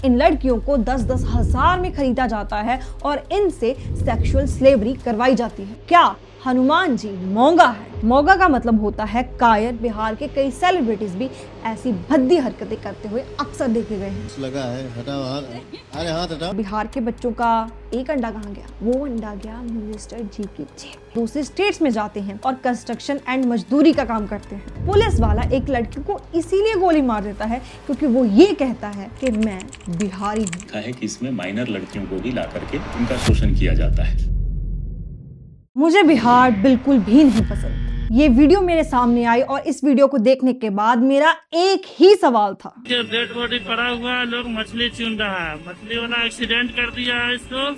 इन लड़कियों को 10-10 हजार में खरीदा जाता है और इनसे सेक्सुअल स्लेवरी करवाई जाती है। क्या हनुमान जी मौंगा है? मौंगा का मतलब होता है कायर। बिहार के कई सेलिब्रिटीज भी ऐसी भद्दी हरकतें करते हुए अक्सर देखे गए हैं। लगा है, हटाओ हाथ, अरे हाथ हटाओ। बिहार के बच्चों का एक अंडा कहाँ गया? वो अंडा गया मिनिस्टर जी की जेब। दूसरे स्टेट्स में जाते हैं और कंस्ट्रक्शन एंड मजदूरी का काम करते हैं। पुलिस वाला एक लड़की को इसीलिए गोली मार देता है क्योंकि वो ये कहता है कि मैं बिहारी हूँ। है कि इसमें माइनर लड़कियों को भी ला करके उनका शोषण किया जाता है। मुझे बिहार बिल्कुल भी नहीं पसंद। ये वीडियो मेरे सामने आई और इस वीडियो को देखने के बाद मेरा एक ही सवाल था। डेड बॉडी पड़ा हुआ है, लोग मछली चुन रहा है, मछली वाला एक्सीडेंट कर दिया है इसको,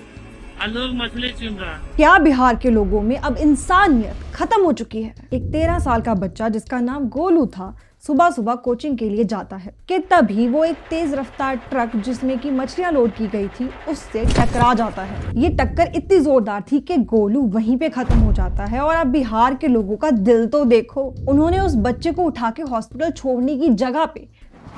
लोग मछली चुन रहा है। क्या बिहार के लोगों में अब इंसानियत खत्म हो चुकी है? एक 13 साल का बच्चा जिसका नाम गोलू था सुबह सुबह कोचिंग के लिए जाता है कि तभी वो एक तेज रफ्तार ट्रक जिसमें की मछलियां लोड की गई थी उससे टकरा जाता है। ये टक्कर इतनी जोरदार थी कि गोलू वहीं पे खत्म हो जाता है। और अब बिहार के लोगों का दिल तो देखो, उन्होंने उस बच्चे को उठा के हॉस्पिटल छोड़ने की जगह पे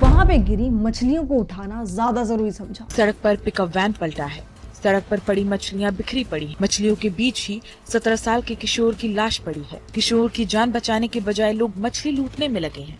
वहां पे गिरी मछलियों को उठाना ज्यादा जरूरी समझा। सड़क पर पिकअप वैन पलटा है। सड़क पर पड़ी मछलियां बिखरी पड़ी। मछलियों के बीच ही 17 साल के किशोर की लाश पड़ी है। किशोर की जान बचाने के बजाय लोग मछली लूटने में लगे हैं।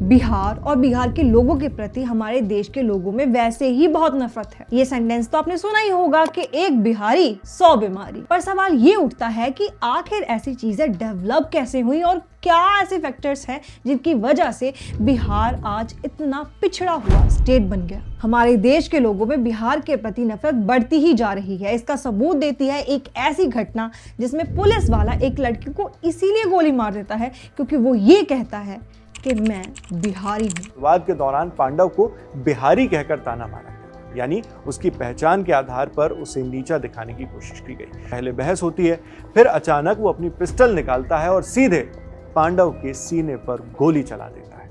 बिहार और बिहार के लोगों के प्रति हमारे देश के लोगों में वैसे ही बहुत नफरत है। ये सेंटेंस तो आपने सुना ही होगा कि एक बिहारी 100 बीमारी। पर सवाल ये उठता है कि आखिर ऐसी चीजें डेवलप कैसे हुई और क्या ऐसे फैक्टर्स हैं जिनकी वजह से बिहार आज इतना पिछड़ा हुआ स्टेट बन गया। हमारे देश के लोगों में बिहार के प्रति नफरत बढ़ती ही जा रही है। इसका सबूत देती है एक ऐसी घटना जिसमें पुलिस वाला एक लड़की को इसीलिए गोली मार देता है क्योंकि वो ये कहता है कि मैं बिहारी हूँ। विवाद के दौरान पांडव को बिहारी कहकर ताना मारा गया, यानी उसकी पहचान के आधार पर उसे नीचा दिखाने की कोशिश की गई। पहले बहस होती है, फिर अचानक वो अपनी पिस्टल निकालता है और सीधे पांडव के सीने पर गोली चला देता है।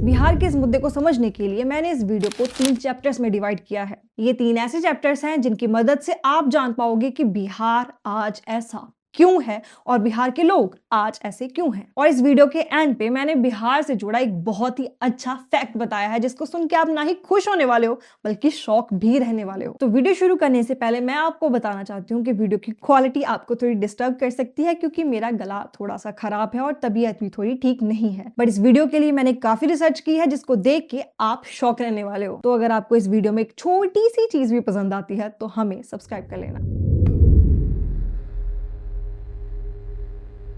बिहार के इस मुद्दे को समझने के लिए मैंने इस वीडियो को 3 चैप्टर्स में डिवाइड किया है। ये 3 ऐसे चैप्टर्स हैं जिनकी मदद से आप जान पाओगे कि बिहार आज ऐसा क्यों है और बिहार के लोग आज ऐसे क्यों हैं। और इस वीडियो के एंड पे मैंने बिहार से जुड़ा एक बहुत ही अच्छा फैक्ट बताया है जिसको सुन के आप ना ही खुश होने वाले हो बल्कि शॉक भी रहने वाले हो। तो वीडियो शुरू करने से पहले मैं आपको बताना चाहती हूँ कि वीडियो की क्वालिटी आपको थोड़ी डिस्टर्ब कर सकती है क्योंकि मेरा गला थोड़ा सा खराब है और तबीयत भी थोड़ी ठीक नहीं है। बट इस वीडियो के लिए मैंने काफी रिसर्च की है जिसको देख के आप शॉक रहने वाले हो। तो अगर आपको इस वीडियो में एक छोटी सी चीज भी पसंद आती है तो हमें सब्सक्राइब कर लेना।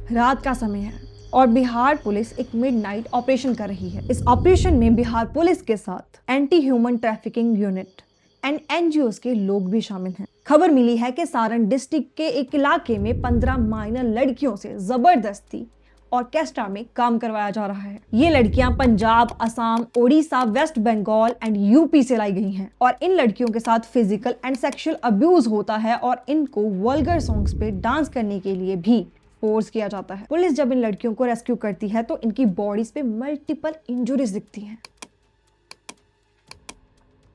रात का समय है और बिहार पुलिस एक मिडनाइट ऑपरेशन कर रही है। इस ऑपरेशन में बिहार पुलिस के साथ anti human trafficking unit and NGO के लोग भी शामिल हैं। खबर मिली है कि सारण डिस्ट्रिक्ट के एक इलाके में 15 माइनर लड़कियों से जबरदस्ती ऑर्केस्ट्रा में काम करवाया जा रहा है। ये लड़कियां Punjab, Assam, Odisha, West Bengal and UP से लाई गई हैं और इन लड़कियों के साथ फिजिकल एंड सेक्सुअल अब्यूज होता है और इनको वल्गर सॉन्ग्स पे डांस करने के लिए भी फोर्स किया जाता है। पुलिस जब इन लड़कियों को रेस्क्यू करती है तो इनकी बॉडीज पे मल्टीपल इंजरीज दिखती हैं।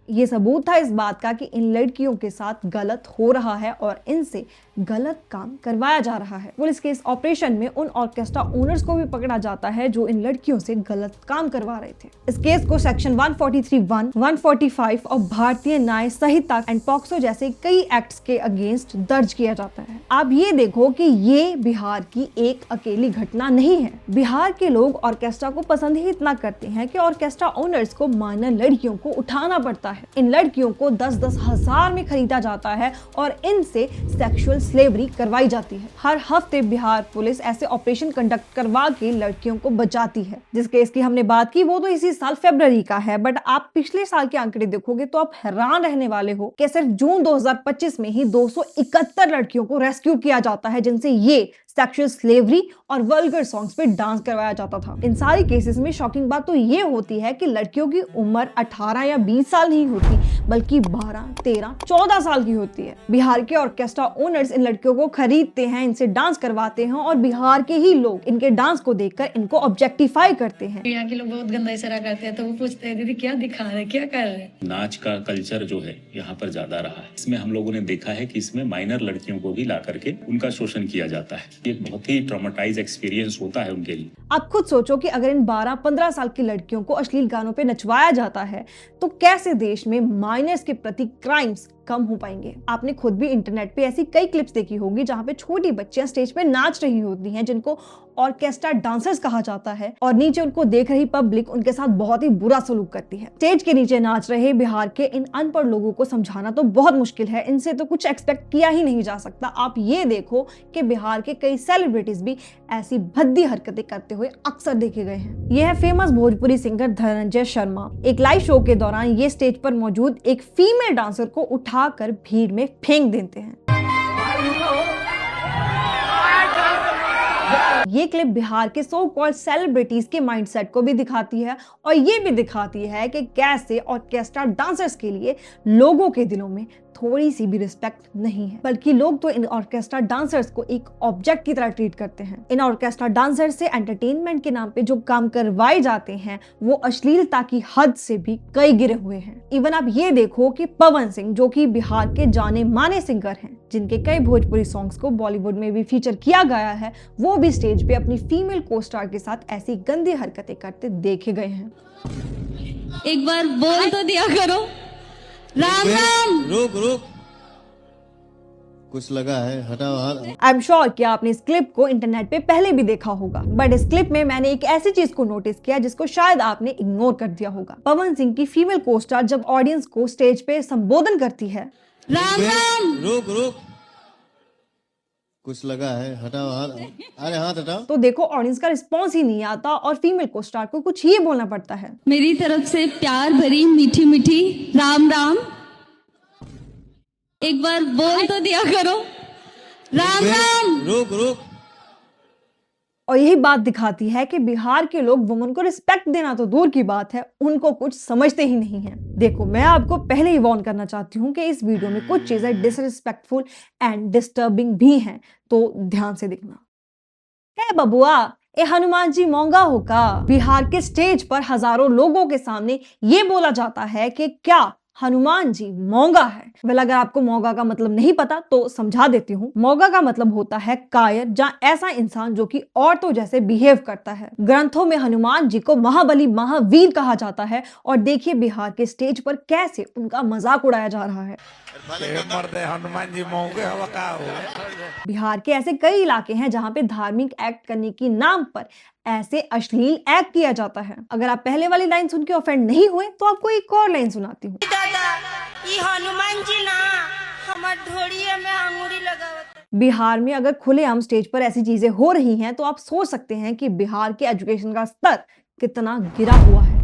ये सबूत था इस बात का कि इन लड़कियों के साथ गलत हो रहा है और इनसे गलत काम करवाया जा रहा है। पुलिस के इस ऑपरेशन में उन ऑर्केस्ट्रा ओनर्स को भी पकड़ा जाता है जो इन लड़कियों से गलत काम करवा रहे थे। इस केस को सेक्शन 143(1), 145 और भारतीय न्याय संहिता एंड पॉक्सो जैसे कई एक्ट्स के अगेंस्ट दर्ज किया जाता है। आप ये देखो कि ये बिहार की एक अकेली घटना नहीं है। बिहार के लोग ऑर्केस्ट्रा को पसंद ही इतना करते हैं कि ऑर्केस्ट्रा ओनर्स को माइनर लड़कियों को उठाना पड़ता है। इन लड़कियों को 10-10 हजार में खरीदा जाता है और इनसे सेक्सुअल स्लेवरी करवाई जाती है। हर हफ्ते बिहार पुलिस ऐसे ऑपरेशन कंडक्ट करवा के लड़कियों को बचाती है। जिस केस की हमने बात की वो तो इसी साल फरवरी का है, बट आप पिछले साल के आंकड़े देखोगे तो आप हैरान रहने वाले हो कि सिर्फ जून 2025 में ही 271 लड़कियों को रेस्क्यू किया जाता है जिनसे ये सेक्सुअल स्लेवरी और वल्गर सॉन्ग्स पे डांस करवाया जाता था। इन सारी केसेस में शॉकिंग बात तो ये होती है कि लड़कियों की उम्र 18 या 20 साल नहीं होती बल्कि 12, 13, 14 साल की होती है। बिहार के ऑर्केस्ट्रा ओनर्स इन लड़कियों को खरीदते हैं, इनसे डांस करवाते हैं और बिहार के ही लोग इनके डांस को देखकर इनको ऑब्जेक्टिफाई करते हैं। यहाँ के लोग बहुत गंदा इशारा करते हैं तो वो पूछते हैं दीदी क्या दिखा रहे, क्या कर रहे हैं। नाच का कल्चर जो है यहाँ पर ज्यादा रहा है। इसमें हम लोगों ने देखा है कि इसमें माइनर लड़कियों को भी ला करके उनका शोषण किया जाता है। एक बहुत ही ट्रॉमेटाइज एक्सपीरियंस होता है उनके लिए। आप खुद सोचो कि अगर इन 12-15 साल की लड़कियों को अश्लील गानों पे नचवाया जाता है तो कैसे देश में माइनर्स के प्रति क्राइम्स कम हो पाएंगे। आपने खुद भी इंटरनेट पे ऐसी कई क्लिप्स देखी होगी जहाँ पे छोटी बच्चियां स्टेज पे नाच रही होती हैं, जिनको ऑर्केस्ट्रा डांसर्स कहा जाता है, और नीचे उनको देख रही पब्लिक उनके साथ बहुत ही बुरा सलूक करती है। स्टेज के नीचे नाच रहे बिहार के इन अनपढ़ लोगों को समझाना तो बहुत मुश्किल है, इनसे तो कुछ एक्सपेक्ट किया ही नहीं जा सकता। आप ये देखो कि बिहार के कई सेलिब्रिटीज भी ऐसी भद्दी हरकतें करते हुए अक्सर देखे गए हैं। यह है फेमस भोजपुरी सिंगर धनंजय शर्मा। एक लाइव शो के दौरान ये स्टेज पर मौजूद एक फीमेल डांसर को उठाकर भीड़ में फेंक देते हैं। ये क्लिप बिहार के सो कॉल्ड सेलिब्रिटीज के माइंडसेट को भी दिखाती है और ये भी दिखाती है कि कैसे ऑर्केस्ट्रा डांसर्स के लिए लोगों के दिलों में थोड़ी सी भी रिस्पेक्ट नहीं है, बल्कि लोग तो इन ऑर्केस्ट्रा डांसर्स को एक ऑब्जेक्ट की तरह ट्रीट करते हैं। इन ऑर्केस्ट्रा डांसर्स से एंटरटेनमेंट के नाम पे जो काम करवाए जाते हैं वो अश्लीलता की हद से भी कई गिरे हुए हैं। इवन आप ये देखो कि पवन सिंह, जो कि बिहार के जाने माने सिंगर हैं, जिनके कई भोजपुरी सॉन्ग्स को बॉलीवुड में भी फीचर किया गया है, वो भी स्टेज पे अपनी फीमेल को स्टार के साथ ऐसी गंदी हरकतें करते देखे गए हैं। एक बार बोल तो दिया करो, राम राम। रुक कुछ लगा है, हटाओ हाथ। आई एम श्योर कि आपने इस क्लिप को इंटरनेट पे पहले भी देखा होगा, बट इस क्लिप में मैंने एक ऐसी चीज को नोटिस किया जिसको शायद आपने इग्नोर कर दिया होगा। पवन सिंह की फीमेल को स्टार जब ऑडियंस को स्टेज पे संबोधन करती है, राम राम। रुक कुछ लगा है, हटाओ हाथ। अरे हाथ हटाओ। तो देखो ऑडियंस का रिस्पॉन्स ही नहीं आता और फीमेल को स्टार को कुछ ही बोलना पड़ता है। मेरी तरफ से प्यार भरी मीठी मीठी राम राम। एक बार बोल तो दिया करो, राम राम। रुक और यही बात दिखाती है कि बिहार के लोग वुमन को रिस्पेक्ट देना तो दूर की बात है, उनको कुछ समझते ही नहीं है। देखो, मैं आपको पहले ही वार्न करना चाहती हूँ कि इस वीडियो में कुछ चीजें डिसरिस्पेक्टफुल एंड डिस्टर्बिंग भी हैं, तो ध्यान से देखना। है बबुआ, ए हनुमान जी मौंगा हो का? बिहार के स्टेज पर हजारों लोगों के सामने ये बोला जाता है कि क्या हनुमान जी मौंगा है? वेल, अगर आपको मौंगा का मतलब नहीं पता तो समझा देती हूँ। मौंगा का मतलब होता है कायर, जहाँ ऐसा इंसान जो कि औरतों जैसे बिहेव करता है। ग्रंथों में हनुमान जी को महाबली महावीर कहा जाता है और देखिए बिहार के स्टेज पर कैसे उनका मजाक उड़ाया जा रहा है। हनुमान जी मौके हवा का हो। बिहार के ऐसे कई इलाके हैं जहाँ पे धार्मिक एक्ट करने के नाम पर ऐसे अश्लील एक्ट किया जाता है। अगर आप पहले वाली लाइन सुन के ऑफेंड नहीं हुए तो आपको एक और लाइन सुनाती हूँ। हनुमान जी ना हमार ढोड़िए में अंगूरी लगावत। बिहार में अगर खुलेआम स्टेज पर ऐसी चीजें हो रही हैं तो आप सोच सकते हैं कि बिहार के एजुकेशन का स्तर कितना गिरा हुआ है।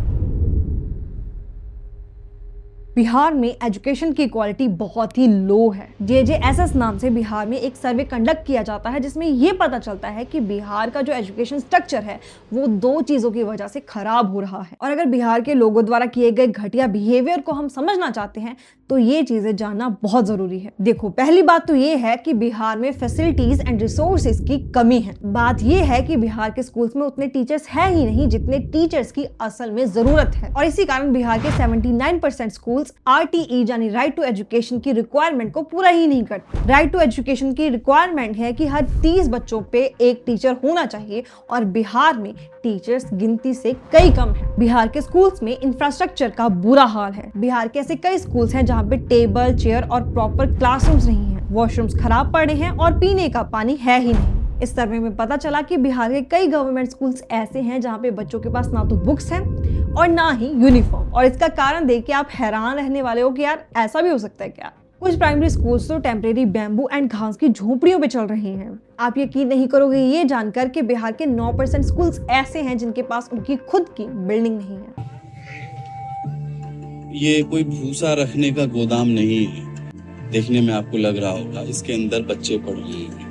बिहार में एजुकेशन की क्वालिटी बहुत ही लो है। JJSS नाम से बिहार में एक सर्वे कंडक्ट किया जाता है जिसमें ये पता चलता है कि बिहार का जो एजुकेशन स्ट्रक्चर है वो दो चीजों की वजह से खराब हो रहा है। और अगर बिहार के लोगों द्वारा किए गए घटिया बिहेवियर को हम समझना चाहते हैं तो ये चीजें जानना बहुत जरूरी है। देखो, पहली बात तो ये है कि बिहार में फैसिलिटीज एंड रिसोर्सेज की कमी है। बात ये है कि बिहार के स्कूल्स में उतने टीचर्स है ही नहीं जितने टीचर्स की असल में जरूरत है, और इसी कारण बिहार के 79% स्कूल RTE यानी राइट टू एजुकेशन की रिक्वायरमेंट को पूरा ही नहीं करते। राइट टू एजुकेशन की रिक्वायरमेंट है कि हर 30 बच्चों पे एक टीचर होना चाहिए और बिहार में टीचर्स गिनती से कई कम है। बिहार के स्कूल्स में इंफ्रास्ट्रक्चर का बुरा हाल है। बिहार के ऐसे कई स्कूल्स हैं जहाँ पे टेबल, चेयर और प्रॉपर क्लासरूम्स नहीं है। वॉशरूम्स खराब पड़े हैं और पीने का पानी है ही नहीं। इस सर्वे में पता चला कि बिहार के कई गवर्नमेंट स्कूल्स ऐसे हैं जहाँ पे बच्चों के पास ना तो बुक्स हैं और ना ही यूनिफॉर्म। और इसका कारण देख के आप हैरान रहने वाले हो कि यार ऐसा भी हो सकता है क्या? कुछ प्राइमरी स्कूल्स तो टेम्परेरी बैम्बू एंड घास की झोपड़ियों पे चल रहे हैं। आप यकीन नहीं करोगे ये जानकर कि बिहार के 9% स्कूल्स ऐसे हैं जिनके पास उनकी खुद की बिल्डिंग नहीं है। ये कोई भूसा रखने का गोदाम नहीं है, देखने में आपको लग रहा होगा। इसके अंदर बच्चे पढ़ रहे हैं।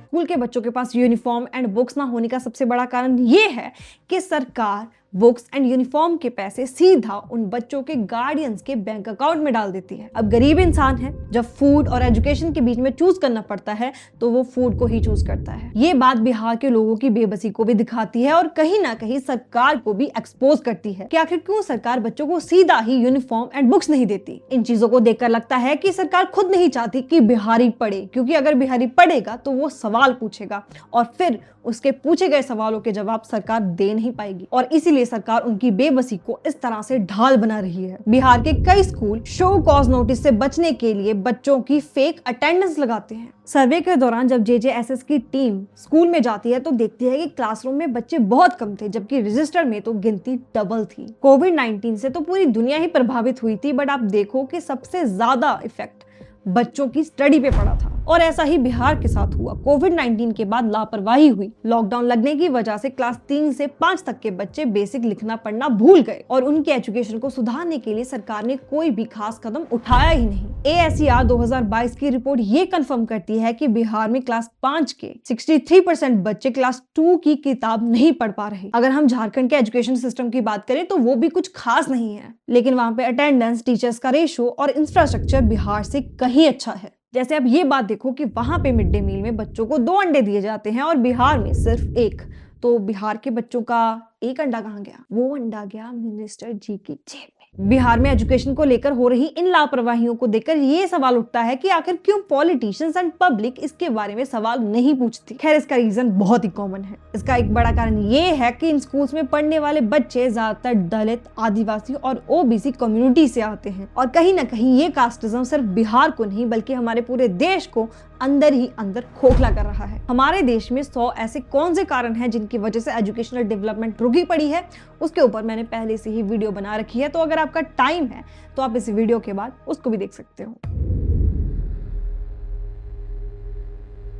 स्कूल के बच्चों के पास यूनिफॉर्म एंड बुक्स ना होने का सबसे बड़ा कारण ये है कि सरकार बुक्स एंड यूनिफॉर्म के पैसे सीधा उन बच्चों के गार्डियंस के बैंक अकाउंट में डाल देती है। अब गरीब इंसान है, जब फूड और एजुकेशन के बीच में चूज करना पड़ता है तो वो फूड को ही चूज करता है। ये बात बिहार के लोगों की बेबसी को भी दिखाती है और कहीं ना कहीं सरकार को भी एक्सपोज करती है कि आखिर क्यों सरकार बच्चों को सीधा ही यूनिफॉर्म एंड बुक्स नहीं देती। इन चीजों को देखकर लगता है कि सरकार खुद नहीं चाहती कि बिहारी पढ़े, क्योंकि अगर बिहारी पढ़ेगा तो वो सवाल पूछेगा और फिर उसके पूछे गए सवालों के जवाब सरकार दे नहीं पाएगी और इसीलिए सरकार उनकी बेबसी को इस तरह से ढाल बना रही है। बिहार के कई स्कूल शो कॉज नोटिस से बचने के लिए बच्चों की फेक अटेंडेंस लगाते हैं। सर्वे के दौरान जब JJSS की टीम स्कूल में जाती है तो देखती है कि क्लासरूम में बच्चे बहुत कम थे, जबकि रजिस्टर में तो गिनती डबल थी। कोविड-19 से तो पूरी दुनिया ही प्रभावित हुई थी, बट आप देखो कि सबसे ज्यादा इफेक्ट बच्चों की स्टडी पे पड़ा था और ऐसा ही बिहार के साथ हुआ। कोविड-19 के बाद लापरवाही हुई। लॉकडाउन लगने की वजह से क्लास 3 से 5 तक के बच्चे बेसिक लिखना पढ़ना भूल गए और उनके एजुकेशन को सुधारने के लिए सरकार ने कोई भी खास कदम उठाया ही नहीं। ASER 2022 की रिपोर्ट ये कंफर्म करती है कि बिहार में क्लास 5 के 63% बच्चे क्लास 2 की किताब नहीं पढ़ पा रहे। अगर हम झारखंड के एजुकेशन सिस्टम की बात करें तो वो भी कुछ खास नहीं है, लेकिन वहाँ पे अटेंडेंस, टीचर्स का रेशो और इंफ्रास्ट्रक्चर बिहार से कहीं अच्छा है। जैसे अब ये बात देखो कि वहां पे मिड डे मील में बच्चों को 2 अंडे दिए जाते हैं और बिहार में सिर्फ 1। तो बिहार के बच्चों का 1 अंडा कहाँ गया? वो अंडा गया मिनिस्टर जी की जेब में। बिहार में एजुकेशन को लेकर हो रही इन लापरवाहियों को देखकर ये सवाल उठता है कि आखिर क्यों पॉलिटिशियंस एंड पब्लिक इसके बारे में सवाल नहीं पूछती। खैर, इसका रीजन बहुत ही कॉमन है। इसका एक बड़ा कारण ये है कि इन स्कूल्स में पढ़ने वाले बच्चे ज्यादातर दलित, आदिवासी और OBC कम्युनिटी से आते हैं और कहीं ना कहीं ये कास्टिज्म सिर्फ बिहार को नहीं बल्कि हमारे पूरे देश को अंदर ही अंदर खोखला कर रहा है। हमारे देश में 100 ऐसे कौन से कारण हैं जिनकी वजह से एजुकेशनल डेवलपमेंट रुकी पड़ी है, उसके ऊपर मैंने पहले से ही वीडियो बना रखी है, तो अगर आपका टाइम है तो आप इस वीडियो के बाद उसको भी देख सकते हो।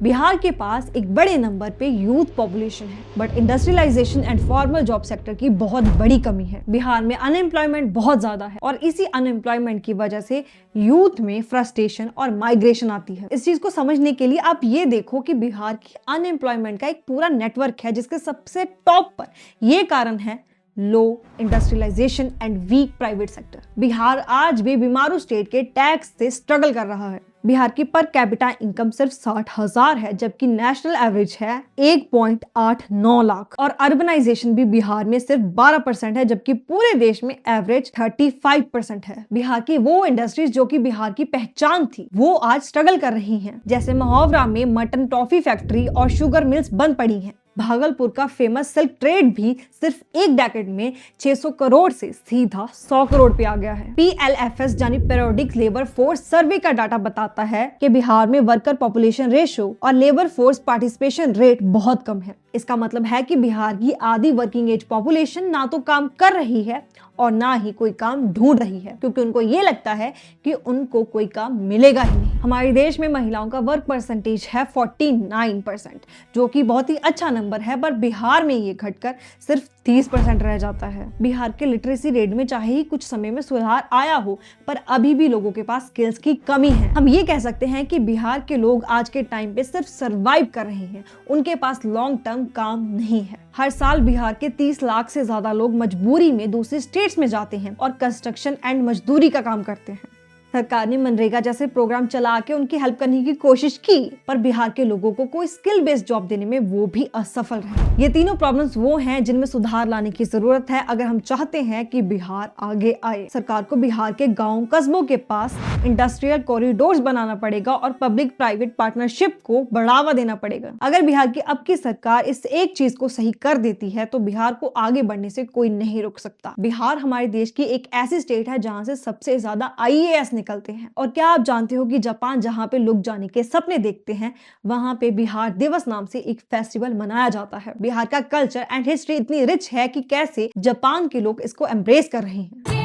बिहार के पास एक बड़े नंबर पे यूथ पॉपुलेशन है, but industrialisation and formal job sector की बहुत बड़ी कमी है। बिहार में अनएम्प्लॉयमेंट बहुत ज्यादा है और इसी अनएम्प्लॉयमेंट की वजह से यूथ में फ्रस्ट्रेशन और माइग्रेशन आती है। इस चीज को समझने के लिए आप ये देखो कि बिहार की अनएम्प्लॉयमेंट का एक पूरा नेटवर्क है, जिसके सबसे टॉप पर ये कारण है low industrialisation and weak private sector. Bihar आज भी बीमारू स्टेट के टैक्स से स्ट्रगल कर रहा है। बिहार की पर कैपिटा इनकम सिर्फ 60,000 है, जबकि नेशनल एवरेज है 1.89 लाख और अर्बनाइजेशन भी बिहार में सिर्फ 12% है, जबकि पूरे देश में एवरेज 35% है। बिहार की वो इंडस्ट्रीज जो कि बिहार की पहचान थी वो आज स्ट्रगल कर रही हैं। जैसे महोवरा में मटन टॉफी फैक्ट्री और शुगर मिल्स बंद पड़ी हैं। भागलपुर का फेमस सिल्क ट्रेड भी सिर्फ एक डेकेड में 600 करोड़ से सीधा 100 करोड़ पे आ गया है। PLFS यानी पीरियोडिक लेबर फोर्स सर्वे का डाटा बताता है कि बिहार में वर्कर पॉपुलेशन रेशो और लेबर फोर्स पार्टिसिपेशन रेट बहुत कम है। इसका मतलब है कि बिहार की आधी वर्किंग एज पॉपुलेशन ना तो काम कर रही है और ना ही कोई काम ढूंढ रही है, क्योंकि उनको ये लगता है कि उनको कोई काम मिलेगा ही नहीं। हमारे देश में महिलाओं का वर्क परसेंटेज है 49%, जो कि बहुत ही अच्छा नंबर है, पर बिहार में ये घटकर सिर्फ 30% रह जाता है। बिहार के लिटरेसी रेट में चाहे ही कुछ समय में सुधार आया हो, पर अभी भी लोगों के पास स्किल्स की कमी है। हम ये कह सकते हैं कि बिहार के लोग आज के टाइम पे सिर्फ सर्वाइव कर रहे हैं, उनके पास लॉन्ग टर्म काम नहीं है। हर साल बिहार के 30 लाख से ज्यादा लोग मजबूरी में दूसरे स्टेट्स में जाते हैं और कंस्ट्रक्शन एंड मजदूरी का काम करते हैं। सरकार ने मनरेगा जैसे प्रोग्राम चला के उनकी हेल्प करने की कोशिश की, पर बिहार के लोगों को कोई स्किल बेस्ड जॉब देने में वो भी असफल रहे। ये तीनों प्रॉब्लम्स वो हैं जिनमें सुधार लाने की जरूरत है अगर हम चाहते हैं कि बिहार आगे आए। सरकार को बिहार के गाँव कस्बों के पास इंडस्ट्रियल कॉरिडोर्स बनाना पड़ेगा और पब्लिक प्राइवेट पार्टनरशिप को बढ़ावा देना पड़ेगा। अगर बिहार की अब की सरकार इस एक चीज को सही कर देती है तो बिहार को आगे बढ़ने से कोई नहीं रोक सकता। बिहार हमारे देश की एक ऐसी स्टेट है जहाँ से सबसे ज्यादा IAS निकलते हैं। और क्या आप जानते हो कि जापान जहां पे लोग जाने के सपने देखते हैं, वहां पे बिहार दिवस नाम से एक फेस्टिवल मनाया जाता है। बिहार का कल्चर एंड हिस्ट्री इतनी रिच है कि कैसे जापान के लोग इसको एम्ब्रेस कर रहे हैं।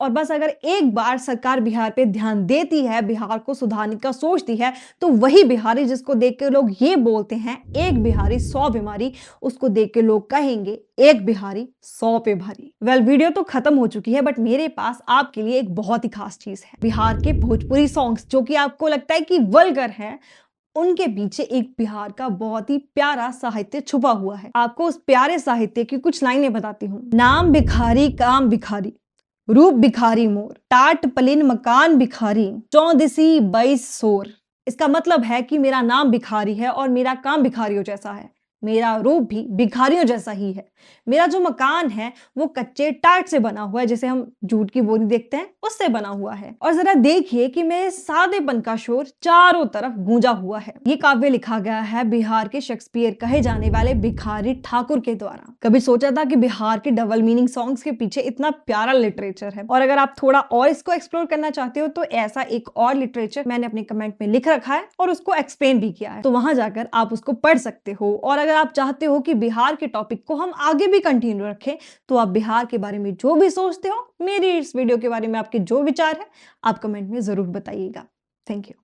और बस अगर एक बार सरकार बिहार पे ध्यान देती है, बिहार को सुधारने का सोचती है, तो वही बिहारी जिसको देख के लोग ये बोलते हैं एक बिहारी 100 बीमारी, उसको देख के लोग कहेंगे एक बिहारी 100 पे भारी। वीडियो तो खत्म हो चुकी है, बट मेरे पास आपके लिए एक बहुत ही खास चीज है। बिहार के भोजपुरी सॉन्ग्स जो कि आपको लगता है कि वल्गर है, उनके पीछे एक बिहार का बहुत ही प्यारा साहित्य छुपा हुआ है। आपको उस प्यारे साहित्य की कुछ लाइनें बताती हूँ। नाम भिखारी, काम भिखारी, रूप भिखारी मोर, टाट पलिन मकान भिखारी, 14 22 सोर। इसका मतलब है कि मेरा नाम भिखारी है और मेरा काम भिखारियों जैसा है। मेरा रूप भी भिखारियों जैसा ही है। मेरा जो मकान है वो कच्चे टाट से बना हुआ है, जिसे हम जूट की बोरी देखते हैं उससे बना हुआ है। और जरा देखिए कि मेरे सादेपन का शोर चारों तरफ गूंजा हुआ है। ये काव्य लिखा गया है बिहार के शेक्सपियर कहे जाने वाले भिखारी ठाकुर के द्वारा। कभी सोचा था कि बिहार के डबल मीनिंग सॉन्ग्स के पीछे इतना प्यारा लिटरेचर है। और अगर आप थोड़ा और इसको एक्सप्लोर करना चाहते हो तो ऐसा एक और लिटरेचर मैंने अपने कमेंट में लिख रखा है और उसको एक्सप्लेन भी किया है, तो वहां जाकर आप उसको पढ़ सकते हो। और अगर आप चाहते हो कि बिहार के टॉपिक को हम आगे भी कंटिन्यू रखें तो आप बिहार के बारे में जो भी सोचते हो, मेरी इस वीडियो के बारे में आपके जो विचार है, आप कमेंट में जरूर बताइएगा। Thank you.